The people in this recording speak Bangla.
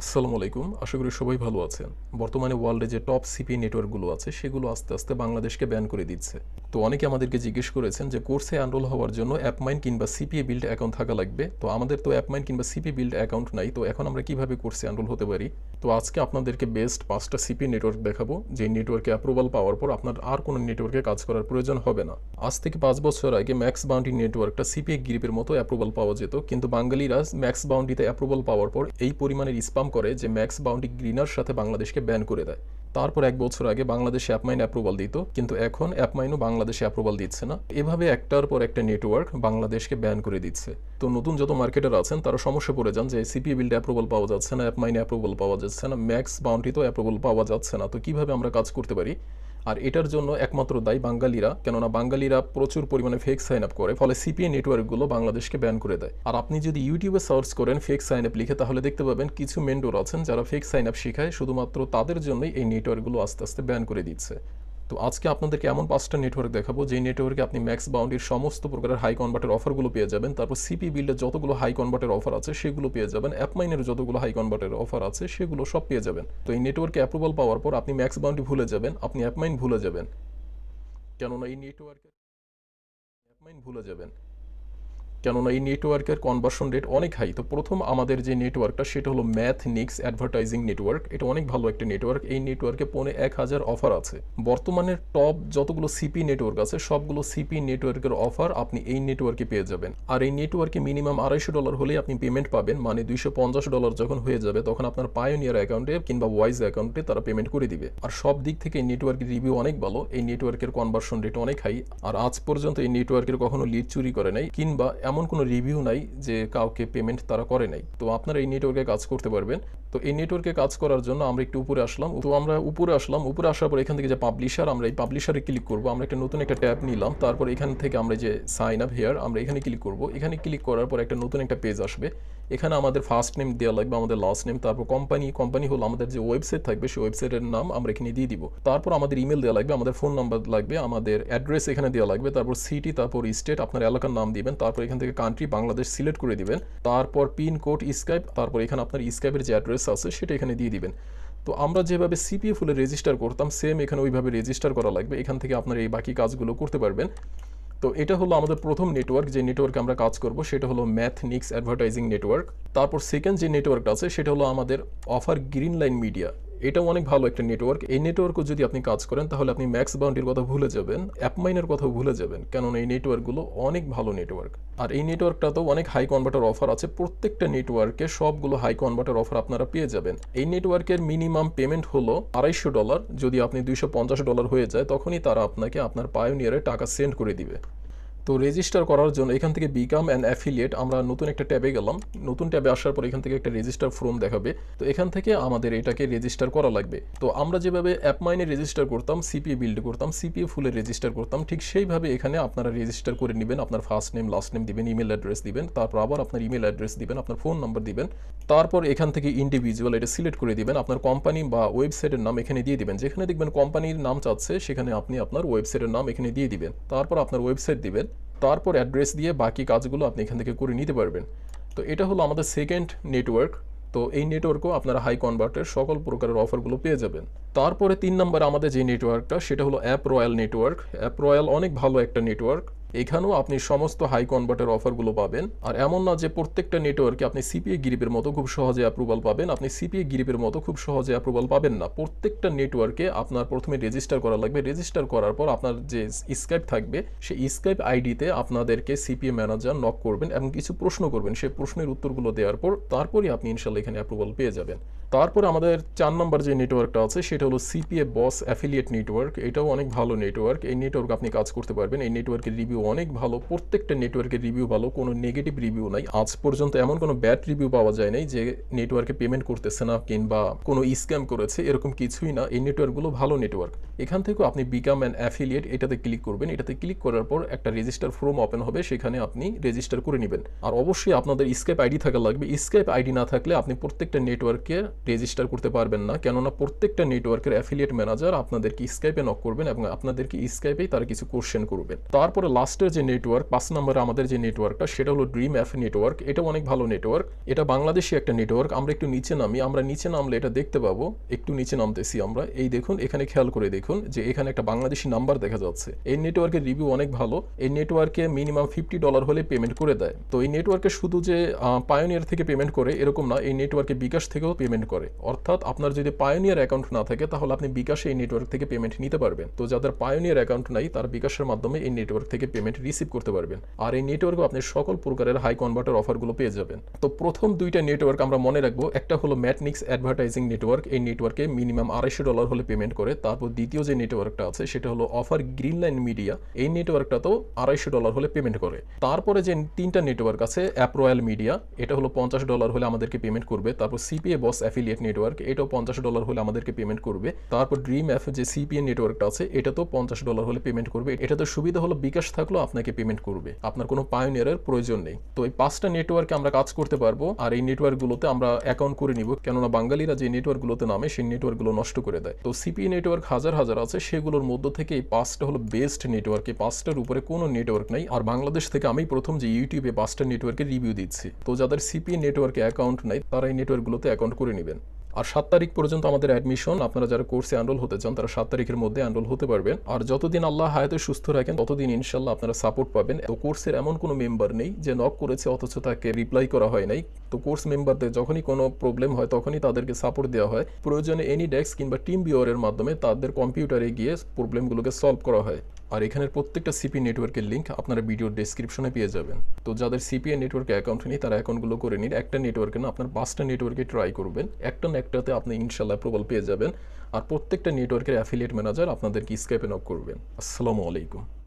আসসালামু আলাইকুম। আশা করি সবাই ভালো আছেন। বর্তমানে ওয়ার্ল্ডে যে টপ সিপিএ নেটওয়ার্কগুলো আছে সেগুলো আস্তে আস্তে বাংলাদেশকে ব্যান করে দিচ্ছে। তো অনেকে আমাদেরকে জিজ্ঞেস করেছেন যে কোর্সে এনরোল হওয়ার জন্য অ্যাপমাইন কিংবা সিপিএ বিল্ড অ্যাকাউন্ট থাকা লাগবে। তো আমাদের তো অ্যাপমাইন কিংবা সিপিএ বিল্ড অ্যাকাউন্ট নাই। তো এখন আমরা কিভাবে কোর্সে এনরোল হতে পারি? তো আজকে আপনাদেরকে বেস্ট 5টা সিপিএ নেটওয়ার্ক দেখাবো যে নেটওয়ার্কে অ্যাপ্রুভাল পাওয়ার পর আপনার আর কোনো নেটওয়ার্কে কাজ করার প্রয়োজন হবে না। আজ থেকে 5 বছর আগে ম্যাক্স বাউন্ডি নেটওয়ার্কটা সিপিএ গ্রিপের মতো অ্যাপ্রুভাল পাওয়া যেত, কিন্তু বাঙালিরা ম্যাক্স বাউন্ডিতে অ্যাপ্রুভাল পাওয়ার পর এই পরিমাণের স্পাম করে যে ম্যাক্স বাউন্ডি গ্রিনার সাথে বাংলাদেশকে ব্যান করে দেয়। তারপর 1 বছর আগে বাংলাদেশে অ্যাপমাইন অ্যাপ্রুভাল দিত, কিন্তু এখন অ্যাপমাইনও বাংলাদেশে অ্যাপ্রুভাল দিচ্ছে না। এভাবে একটার পর একটা নেটওয়ার্ক বাংলাদেশকে ব্যান করে দিচ্ছে। তো নতুন যত মার্কেটার আছেন তারা সমস্যা পড়ে যান যে সিপিএ বিল্ডে অ্যাপ্রুভাল পাওয়া যাচ্ছে না, অ্যাপমাইনে অ্যাপ্রুভাল পাওয়া যাচ্ছে না, ম্যাক্স বাউন্ডিতেও অ্যাপ্রুভাল পাওয়া যাচ্ছে না। তো কিভাবে আমরা কাজ করতে পারি? আর এটার জন্য একমাত্র দায়ী বাঙালিরা, কেননা বাঙালিরা প্রচুর পরিমাণে ফেক সাইন আপ করে, ফলে সিপিএ নেটওয়ার্কগুলো বাংলাদেশকে ব্যান করে দেয়। আর আপনি যদি ইউটিউবে সার্চ করেন ফেক সাইন আপ লিখে, তাহলে দেখতে পাবেন কিছু মেন্টর আছেন যারা ফেক সাইন আপ শেখায়, শুধুমাত্র তাদের জন্যই এই নেটওয়ার্কগুলো আস্তে আস্তে ব্যান করে দিচ্ছে। তো আজকে আপনাদেরকে এমন 5টা নেটওয়ার্ক দেখাবো যেই নেটওয়ার্কে আপনি ম্যাক্স বাউন্ডির সমস্ত প্রকারের হাই কনভার্টের অফারগুলো পেয়ে যাবেন। তারপর সিপি বিল্ডের যতগুলো হাই কনভার্টের অফার আছে সেগুলো পেয়ে যাবেন, অ্যাপমাইনের যতগুলো হাই কনভার্টের অফার আছে সেগুলো সব পেয়ে যাবেন। তো এই নেটওয়ার্কে অ্যাপ্রুভাল পাওয়ার পর আপনি ম্যাক্স বাউন্ডি ভুলে যাবেন, আপনি অ্যাপমাইন ভুলে যাবেন, কেননা এই নেটওয়ার্কের অ্যাপমাইন ভুলে যাবেন, কেননা এই নেটওয়ার্কের কনভার্সন রেট অনেক হাই। তো প্রথম আমাদের যে নেটওয়ার্কটা সেটা হলো ম্যাথনিক্স অ্যাডভার্টাইজিং নেটওয়ার্ক। এটা অনেক ভালো একটা নেটওয়ার্ক। এই নেটওয়ার্কে 1000 অফার আছে। বর্তমানে টপ যতগুলো সিপি নেটওয়ার্ক আছে সবগুলো সিপি নেটওয়ার্কের অফার আপনি এই নেটওয়ার্কে পেয়ে যাবেন। আর এই নেটওয়ার্কে মিনিমাম $250 হলেই আপনি পেমেন্ট পাবেন, মানে $250 যখন হয়ে যাবে তখন আপনার পায়োনিয়ার অ্যাকাউন্টে কিংবা ওয়াইজ অ্যাকাউন্টে তারা পেমেন্ট করে দিবে। আর সব দিক থেকে এই নেটওয়ার্কের রিভিউ অনেক ভালো, এই নেটওয়ার্কের কনভার্সন রেট অনেক হাই। আর আজ পর্যন্ত এই নেটওয়ার্কের কখনো লিড চুরি করে নাই, কিংবা এমন কোনো রিভিউ নাই যে কাউকে পেমেন্ট তারা করে নাই। তো আপনারা এই নেটওয়ার্কে কাজ করতে পারবেন। তো এই নেটওয়ার্কে কাজ করার জন্য আমরা একটু উপরে আসলাম। তো আমরা উপরে আসার পর এখান থেকে যে পাবলিশার, আমরা এই পাবলিশারে ক্লিক করব। আমরা একটা নতুন একটা ট্যাব নিলাম। তারপর এখান থেকে আমরা যে সাইন আপ হেয়ার, আমরা এখানে ক্লিক করব। এখানে ক্লিক করার পর একটা নতুন একটা পেজ আসবে। এখানে আমাদের ফার্স্ট নেম দেওয়া লাগবে, আমাদের লাস্ট নেম, তারপর কোম্পানি হলো আমাদের যে ওয়েবসাইট থাকবে সেই ওয়েবসাইটের নাম আমরা এখানে দিয়ে দিব। তারপর আমাদের ইমেল দেওয়া লাগবে, আমাদের ফোন নাম্বার লাগবে, আমাদের অ্যাড্রেস এখানে দেওয়া লাগবে, তারপর সিটি, তারপর স্টেট, আপনার এলাকার নাম দিবেন, তারপর এখান থেকে কান্ট্রি বাংলাদেশ সিলেক্ট করে দিবেন, তারপর পিন কোড, স্কাইপ, তারপর এখানে আপনার স্কাইপের যে অ্যাড্রেস আছে সেটা এখানে দিয়ে দিবেন। তো আমরা যেভাবে সিপিএ ফুলে রেজিস্টার করতাম সেম এখানে ওইভাবে রেজিস্টার করা লাগবে। এখান থেকে আপনার এই বাকি কাজগুলো করতে পারবেন। তো এটা হলো আমাদের প্রথম নেটওয়ার্ক, যে নেটওয়ার্কে আমরা কাজ করব সেটা হলো ম্যাথনিক্স অ্যাডভার্টাইজিং নেটওয়ার্ক। তারপর সেকেন্ড যে নেটওয়ার্কটা আছে সেটা হলো আমাদের অফার গ্রিন লাইন মিডিয়া। এটাও অনেক ভালো একটা নেটওয়ার্ক। এই নেটওয়ার্কও যদি আপনি কাজ করেন তাহলে আপনি ম্যাক্স বাউন্ডির কথা ভুলে যাবেন, অ্যাপমাইনের কথাও ভুলে যাবেন, কেননা এই নেটওয়ার্কগুলো অনেক ভালো নেটওয়ার্ক। আর এই নেটওয়ার্কটাতেও অনেক হাই কনভার্টার অফার আছে। প্রত্যেকটা নেটওয়ার্কে সবগুলো হাই কনভার্টার অফার আপনারা পেয়ে যাবেন। এই নেটওয়ার্কের মিনিমাম পেমেন্ট হলো $250। যদি আপনি $250 হয়ে যায় তখনই তারা আপনাকে আপনার পায়োনিয়ারে টাকা সেন্ড করে দিবে। তো রেজিস্টার করার জন্য এখান থেকে বিকাম অ্যান অ্যাফিলিয়েট, আমরা নতুন একটা ট্যাবে গেলাম। নতুন ট্যাবে আসার পর এখান থেকে একটা রেজিস্টার ফর্ম দেখাবে। তো এখান থেকে আমাদের এটাকে রেজিস্টার করা লাগবে। তো আমরা যেভাবে অ্যাপমাইনে রেজিস্টার করতাম, সিপিএ বিল্ড করতাম, সিপিএ ফুলে রেজিস্টার করতাম, ঠিক সেইভাবে এখানে আপনারা রেজিস্টার করে নেবেন। আপনার ফার্স্ট নেম, লাস্ট নেম দিবেন, ইমেল অ্যাড্রেস দিবেন, তারপর আবার আপনার ইমেল অ্যাড্রেস দিবেন, আপনার ফোন নাম্বার দিবেন, তারপর এখান থেকে ইন্ডিভিজুয়াল এটা সিলেক্ট করে দিবেন, আপনার কোম্পানি বা ওয়েবসাইটের নাম এখানে দিয়ে দিবেন। যেখানে দেখবেন কোম্পানির নাম চাচ্ছে সেখানে আপনি আপনার ওয়েবসাইটের নাম এখানে দিয়ে দিবেন, তারপর আপনার ওয়েবসাইট দিবেন, তারপর অ্যাড্রেস দিয়ে বাকি কাজগুলো আপনি এখান থেকে করে নিতে পারবেন। তো এটা হলো আমাদের সেকেন্ড নেটওয়ার্ক। তো এই নেটওয়ার্কও আপনারা হাই কনভার্টের সকল প্রকারের অফারগুলো পেয়ে যাবেন। তারপরে 3 নম্বরে আমাদের যে নেটওয়ার্কটা সেটা হলো app royal network. App royal অনেক ভালো একটা নেটওয়ার্ক। এখানেও আপনি সমস্ত হাই কনভার্টের অফারগুলো পাবেন। আর এমন না যে প্রত্যেকটা নেটওয়ার্কে আপনি সিপিএ গ্রিপের মতো খুব সহজে অ্যাপ্রুভাল পাবেন, আপনি সিপিএ গ্রিপের মতো খুব সহজে অ্যাপ্রুভাল পাবেন না। প্রত্যেকটা নেটওয়ার্কে আপনার প্রথমে রেজিস্টার করা লাগবে। রেজিস্টার করার পর আপনার যে স্কাইপ থাকবে সেই স্কাইপ আইডিতে আপনাদেরকে সিপিএ ম্যানেজার নক করবেন এবং কিছু প্রশ্ন করবেন। সেই প্রশ্নের উত্তরগুলো দেওয়ার পর তারপরই আপনি ইনশাল্লাহ এখানে অ্যাপ্রুভাল পেয়ে যাবেন। তারপরে আমাদের 4 নম্বর যে নেটওয়ার্কটা আছে সেটা হলো সিপিএ বস অ্যাফিলিয়েট নেটওয়ার্ক। এটাও অনেক ভালো নেটওয়ার্ক। এই নেটওয়ার্ক আপনি কাজ করতে পারবেন। এই নেটওয়ার্কের রিভিউ অনেক ভালো, প্রত্যেকটা নেটওয়ার্কের রিভিউ ভালো, কোনো নেগেটিভ রিভিউ নাই। আজ পর্যন্ত এমন কোনো ব্যাড রিভিউ পাওয়া যায় নাই যে নেটওয়ার্কে পেমেন্ট করতেছে না কিংবা কোনো স্ক্যাম করেছে, এরকম কিছুই না। এই নেটওয়ার্কগুলো ভালো নেটওয়ার্ক। এখান থেকেও আপনি বিকাম অ্যান অ্যাফিলিয়েট এটাতে ক্লিক করবেন। এটাতে ক্লিক করার পর একটা রেজিস্টার ফর্ম ওপেন হবে, সেখানে আপনি রেজিস্টার করে নেবেন। আর অবশ্যই আপনাদের স্কাইপ আইডি থাকা লাগবে। স্কাইপ আইডি না থাকলে আপনি প্রত্যেকটা নেটওয়ার্কে রেজিস্টার করতে পারবেন না, কেননা প্রত্যেকটা নেটওয়ার্কের অ্যাফিলিয়েট ম্যানেজার আপনাদেরকে স্কাইপে নক করবেন এবং আপনাদেরকে স্কাইপেই তারা কিছু কোশ্চেন করবেন। তারপরে লাস্টের যে নেটওয়ার্ক 5 নম্বরে আমাদের যে নেটওয়ার্কটা সেটা হলো ড্রিম অ্যাফ নেটওয়ার্ক। এটা অনেক ভালো নেটওয়ার্ক, এটা বাংলাদেশি একটা নেটওয়ার্ক। আমরা একটু নিচে নামি, আমরা নিচে নামলে এটা দেখতে পাবো। একটু নিচে নামতেছি আমরা, এই দেখুন এখানে খেয়াল করে দেখুন যে এখানে একটা বাংলাদেশি নাম্বার দেখা যাচ্ছে। এই নেটওয়ার্কের রিভিউ অনেক ভালো। এই নেটওয়ার্কে মিনিমাম $50 হলে পেমেন্ট করে দেয়। তো এই নেটওয়ার্কে শুধু যে পায়োনিয়ার থেকে পেমেন্ট করে এরকম না, এই নেটওয়ার্কে বিকাশ থেকেও পেমেন্ট করে। অর্থাৎ আপনার যদি পায়োনিয়ার অ্যাকাউন্ট না থাকে তাহলে আপনি বিকাশে এই নেটওয়ার্ক থেকে পেমেন্ট নিতে পারবেন। তো যাদের পায়োনিয়ার অ্যাকাউন্ট নাই তারা বিকাশের মাধ্যমে এই নেটওয়ার্ক থেকে পেমেন্ট রিসিভ করতে পারবেন। আর এই নেটওয়ার্কে আপনি সকল প্রকারের হাই কনভার্টার অফারগুলো পেয়ে যাবেন। তো প্রথম দুইটা নেটওয়ার্ক আমরা মনে রাখবো, একটা হলো ম্যাটনিক্স অ্যাডভার্টাইজিং নেটওয়ার্ক। এই নেটওয়ার্কে মিনিমাম $250 হলে পেমেন্ট করে। তারপর দ্বিতীয় যে নেটওয়ার্কটা আছে সেটা হলো অফার গ্রিনলাইন মিডিয়া। এই নেটওয়ার্কটাতেও $250 হলে পেমেন্ট করে। তারপরে যে তিনটা নেটওয়ার্ক আছে, অ্যাপ রয়্যাল মিডিয়া, এটা হলো $50 হলে আমাদেরকে পেমেন্ট করবে। তারপর CPA বস অ্যাফিলিয়েট নেটওয়ার্ক, এটাও $50 হলে আমাদেরকে পেমেন্ট করবে। তারপর ড্রিম অ্যাপ যে CPA নেটওয়ার্কটা আছে এটাতেও $50 হলে পেমেন্ট করবে। এটাতে সুবিধা হলো বিকাশ থাকলেও আপনাকে পেমেন্ট করবে, আপনার কোনো পায়োনিয়ারের প্রয়োজন নেই। তো এই 5টা নেটওয়ার্কে আমরা কাজ করতে পারবো। আর এই নেটওয়ার্কগুলোতে আমরা অ্যাকাউন্ট করে নিব, কেননা বাঙালিরা যে নেটওয়ার্কগুলোতে নামে সেই নেটওয়ার্কগুলো নষ্ট করে দেয়। তো CPA নেটওয়ার্ক হাজার হাজার আছে, সেগুলোর মধ্য থেকে এই 5টা হলো বেস্ট নেটওয়ার্ক। এই 5টার উপরে কোনো নেটওয়ার্ক নাই। আর বাংলাদেশ থেকে আমি প্রথম যে ইউটিউবে 5টা নেটওয়ার্কের রিভিউ দিচ্ছি। তো যাদের CPA নেটওয়ার্কে অ্যাকাউন্ট নাই তারা এই নেটওয়ার্কগুলোতে অ্যাকাউন্ট করে নেবেন। আর 7 তারিখ পর্যন্ত আমাদের অ্যাডমিশন। আপনারা যারা কোর্সে এনরোল হতে চান তারা 7 তারিখের মধ্যে এনরোল হতে পারবেন। আর যতদিন আল্লাহ হায়াতে সুস্থ রাখেন ততদিন ইনশাল্লাহ আপনারা সাপোর্ট পাবেন। তো কোর্সের এমন কোনো মেম্বার নেই যে নক করেছে অথচ তাকে রিপ্লাই করা হয় নাই। তো কোর্স মেম্বারদের যখনই কোনো প্রবলেম হয় তখনই তাদেরকে সাপোর্ট দেওয়া হয়। প্রয়োজনে এনি ডেস্ক কিংবা টিম ভিউয়ারের মাধ্যমে তাদের কম্পিউটারে গিয়ে প্রবলেমগুলোকে সলভ করা হয়। আর এখানের প্রত্যেকটা CPA নেটওয়ার্কের লিঙ্ক আপনারা ভিডিওর ডেসক্রিপশনে পেয়ে যাবেন। তো যাদের CPA নেটওয়ার্কে অ্যাকাউন্ট নেই তারা অ্যাকাউন্টগুলো করে নিন। একটা নেটওয়ার্কে না, আপনার 5টা নেটওয়ার্কে ট্রাই করবেন। একটা না একটাতে আপনি ইনশাল্লাহ অ্যাপ্রুভাল পেয়ে যাবেন। আর প্রত্যেকটা নেটওয়ার্কের অ্যাফিলিয়েট ম্যানেজার আপনাদেরকে স্কাইপে নক করবেন। আসসালামু আলাইকুম।